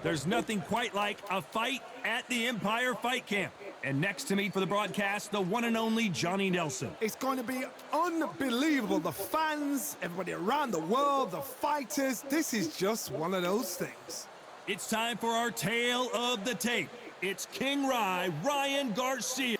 There's nothing quite like a fight at the Empire Fight Camp. And next to me for the broadcast, the one and only Johnny Nelson. It's going to be unbelievable. The fans, everybody around the world, the fighters. This is just one of those things. It's time for our tale of the tape. It's King Rye, Ryan Garcia.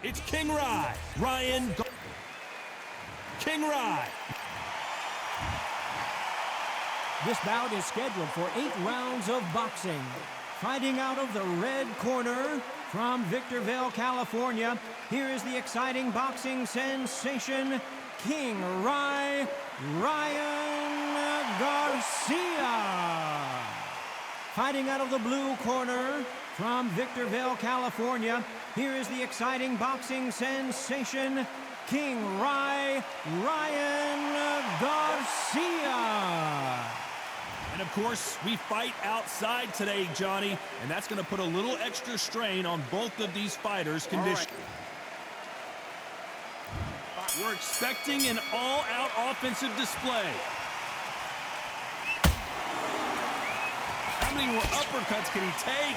It's King Rye, King Rye. This bout is scheduled for 8 rounds of boxing. Fighting out of the red corner from Victorville, California, here is the exciting boxing sensation, King Rye, Ryan Garcia. Fighting out of the blue corner from Victorville, California, here is the exciting boxing sensation, King Rye, Ryan Garcia. And of course, we fight outside today, Johnny, and that's going to put a little extra strain on both of these fighters' condition. We're expecting an all-out offensive display. How many more uppercuts can he take?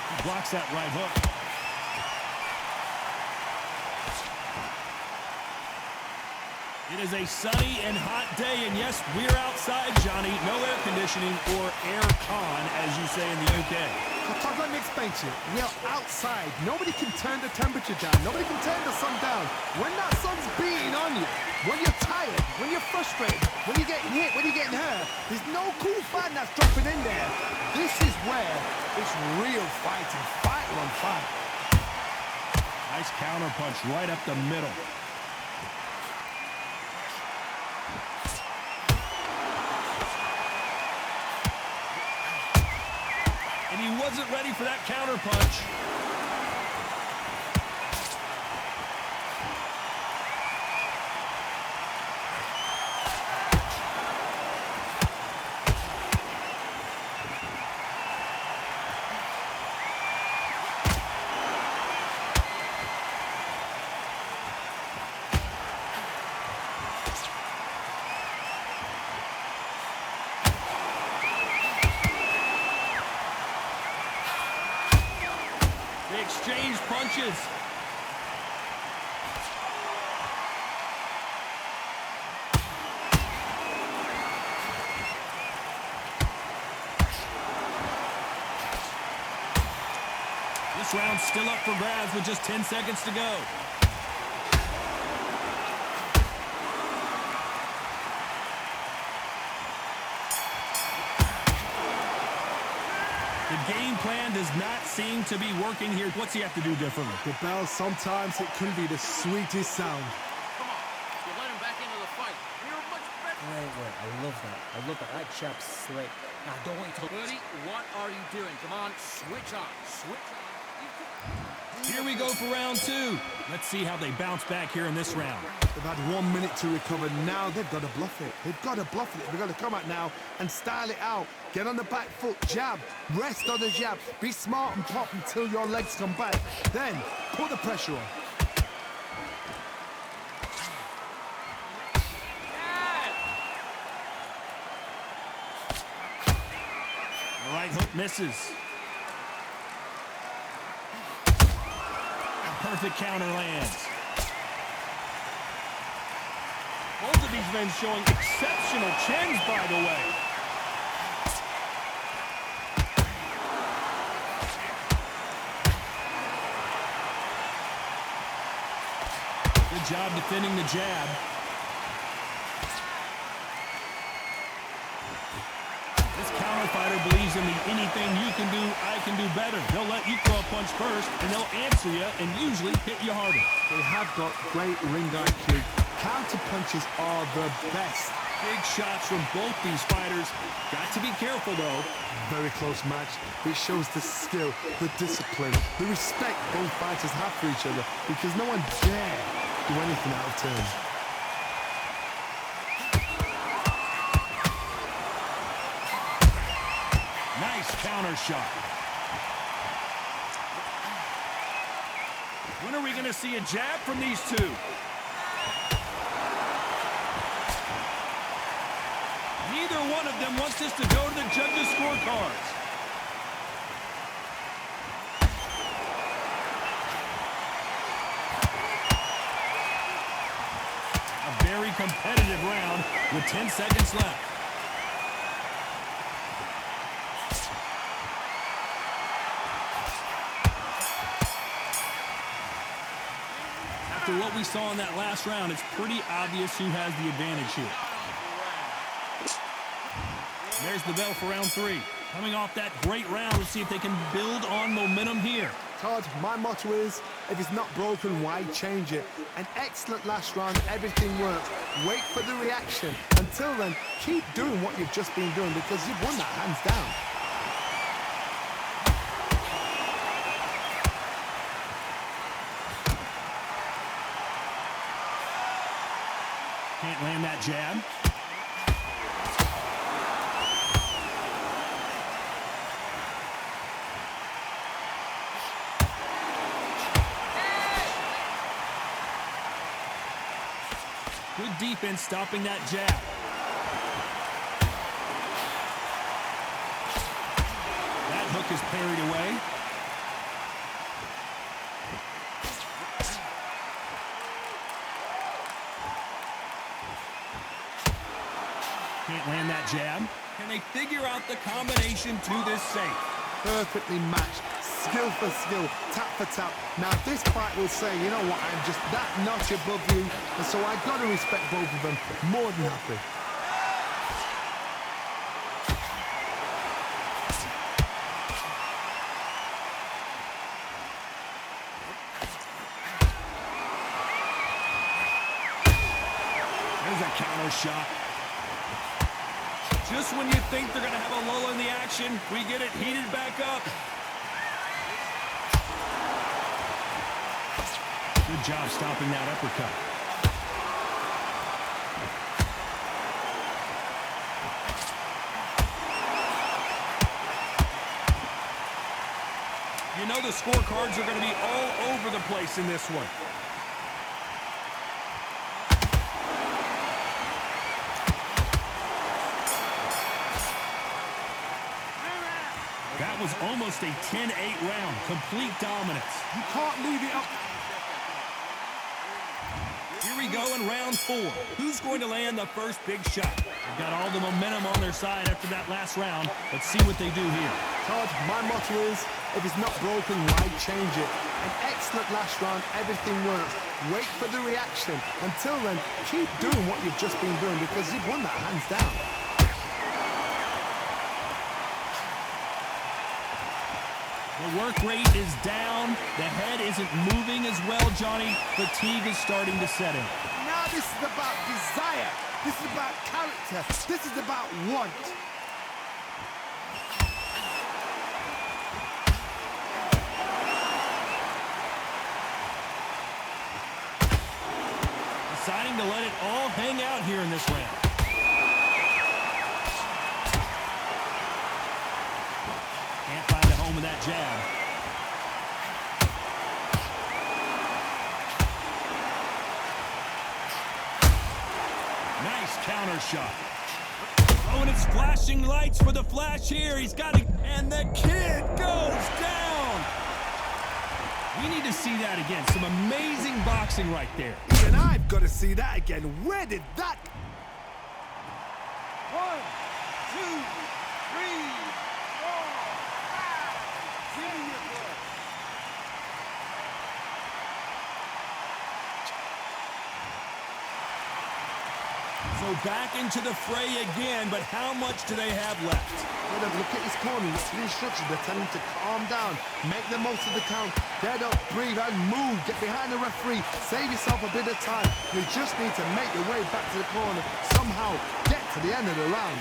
He blocks that right hook. It is a sunny and hot day, and yes, we're outside, Johnny. No air conditioning or air con, as you say in the UK. Todd, let me explain to you. We are outside. Nobody can turn the temperature down. Nobody can turn the sun down. When that sun's beating on you, when you're tired, when you're frustrated, when you're getting hit, when you're getting hurt, there's no cool fan that's dropping in there. This is where it's real fighting. Fight on fight. Nice counter punch right up the middle. And he wasn't ready for that counter punch. They exchange punches. This round's still up for grabs with just 10 seconds to go. The game plan does not seem to be working here. What's he have to do differently? The bell, sometimes it can be the sweetest sound. Come on, you let him back into the fight. You're much better. Wait, I love that. I love that. That jab's slick. Now, don't wait till... Buddy, what are you doing? Come on, switch on. Switch on. Here we go for round 2. Let's see how they bounce back here in this round. They've had 1 minute to recover. Now they've got to bluff it. They've got to bluff it. They've got to come out now and style it out. Get on the back foot, jab, rest on the jab. Be smart and pop until your legs come back. Then put the pressure on. The right hook misses. Perfect counter lands. Both of these men showing exceptional chins, by the way. Good job defending the jab. This counter fighter believes in the anything you can do, I can do better. They'll let you throw a punch first, and they'll answer you and usually hit you harder. They have got great ring IQ. Counter punches are the best. Big shots from both these fighters. Got to be careful, though. Very close match. It shows the skill, the discipline, the respect both fighters have for each other, because no one dare do anything out of turn. Nice counter shot. When are we going to see a jab from these two? Neither one of them wants this to go to the judges' scorecards. A very competitive round with 10 seconds left. After what we saw in that last round, it's pretty obvious who has the advantage here. There's the bell for round 3. Coming off that great round, let's see if they can build on momentum here. Todd, my motto is, if it's not broken, why change it? An excellent last round, everything worked. Wait for the reaction. Until then, keep doing what you've just been doing because you've won that hands down. Can't land that jab. Good defense stopping that jab. That hook is parried away. Can't land that jab. Can they figure out the combination to this safe? Perfectly matched. Skill for skill, tap for tap. Now this fight will say, you know what, I'm just that notch above you, and so I got to respect both of them. More than happy. There's a counter shot. Just when you think they're going to have a lull in the action, we get it heated back up. Good job stopping that uppercut. You know the scorecards are going to be all over the place in this one. That was almost a 10-8 round. Complete dominance. You can't leave it up. Here we go in round 4. Who's going to land the first big shot? They've got all the momentum on their side after that last round. Let's see what they do here. Todd, my motto is, if it's not broken, why change it? An excellent last round, everything works. Wait for the reaction. Until then, keep doing what you've just been doing because you've won that hands down. The work rate is down. The head isn't moving as well, Johnny. Fatigue is starting to set in. Now this is about desire. This is about character. This is about want. Deciding to let it all hang out here in this round. Can't find a home with that jab. Nice counter shot. Oh, and it's flashing lights for the flash here. He's got it. And the kid goes down. We need to see that again. Some amazing boxing right there. Even I've got to see that again. Where did that... 1, 2, 3, 4, 5. Give me your blood. So back into the fray again, but how much do they have left? Look at his corner. Look at the instructions. They're telling him to calm down. Make the most of the count. Get up, breathe, and move. Get behind the referee. Save yourself a bit of time. You just need to make your way back to the corner. Somehow get to the end of the round.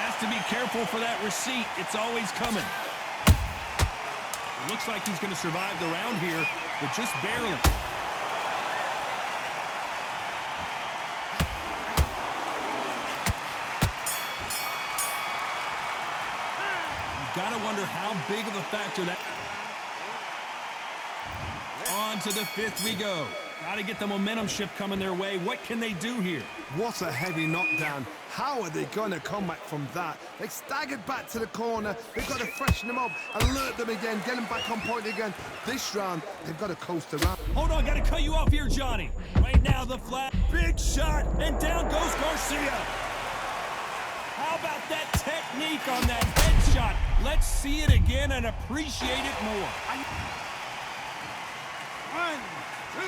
Has to be careful for that receipt. It's always coming. It looks like he's going to survive the round here, but just barely. Gotta wonder how big of a factor that... On to the fifth we go. Got to get the momentum shift coming their way. What can they do here? What a heavy knockdown. How are they going to come back from that? They staggered back to the corner. They've got to freshen them up, alert them again, get them back on point again. This round, they've got to coast around. Hold on, got to cut you off here, Johnny. Right now, the flat. Big shot, and down goes Garcia. How about that technique on that headshot? Let's see it again and appreciate it more. 1, 2, 3,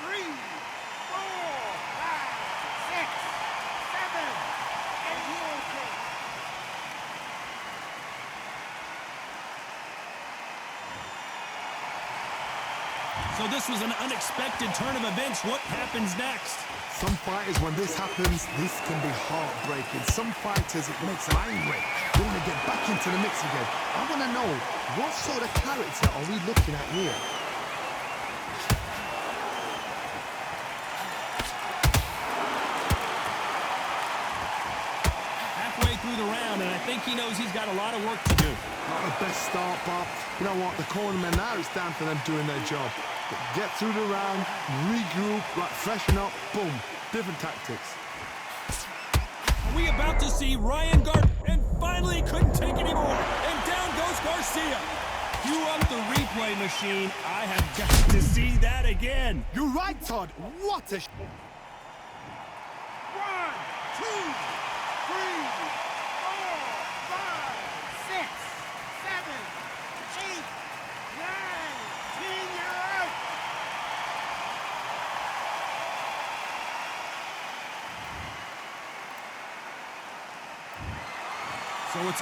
4, 5, 6, 7, and you'll take. So this was an unexpected turn of events. What happens next? Some fighters, when this happens, this can be heartbreaking. Some fighters, it makes them angry. They want to get back into the mix again. I want to know, what sort of character are we looking at here? Halfway through the round, and I think he knows he's got a lot of work to do. Not the best start, Bob. You know what? The cornermen, now it's down for them doing their job. Get through the round, regroup, like freshen up, boom. Different tactics. Are we about to see Ryan Garcia? And finally, he couldn't take anymore. And down goes Garcia. Cue up the replay machine. I have got to see that again. You're right, Todd. What a... 1, 2, 3, 4, 5, 6, 7, 8, 9, 10, you're out. So it's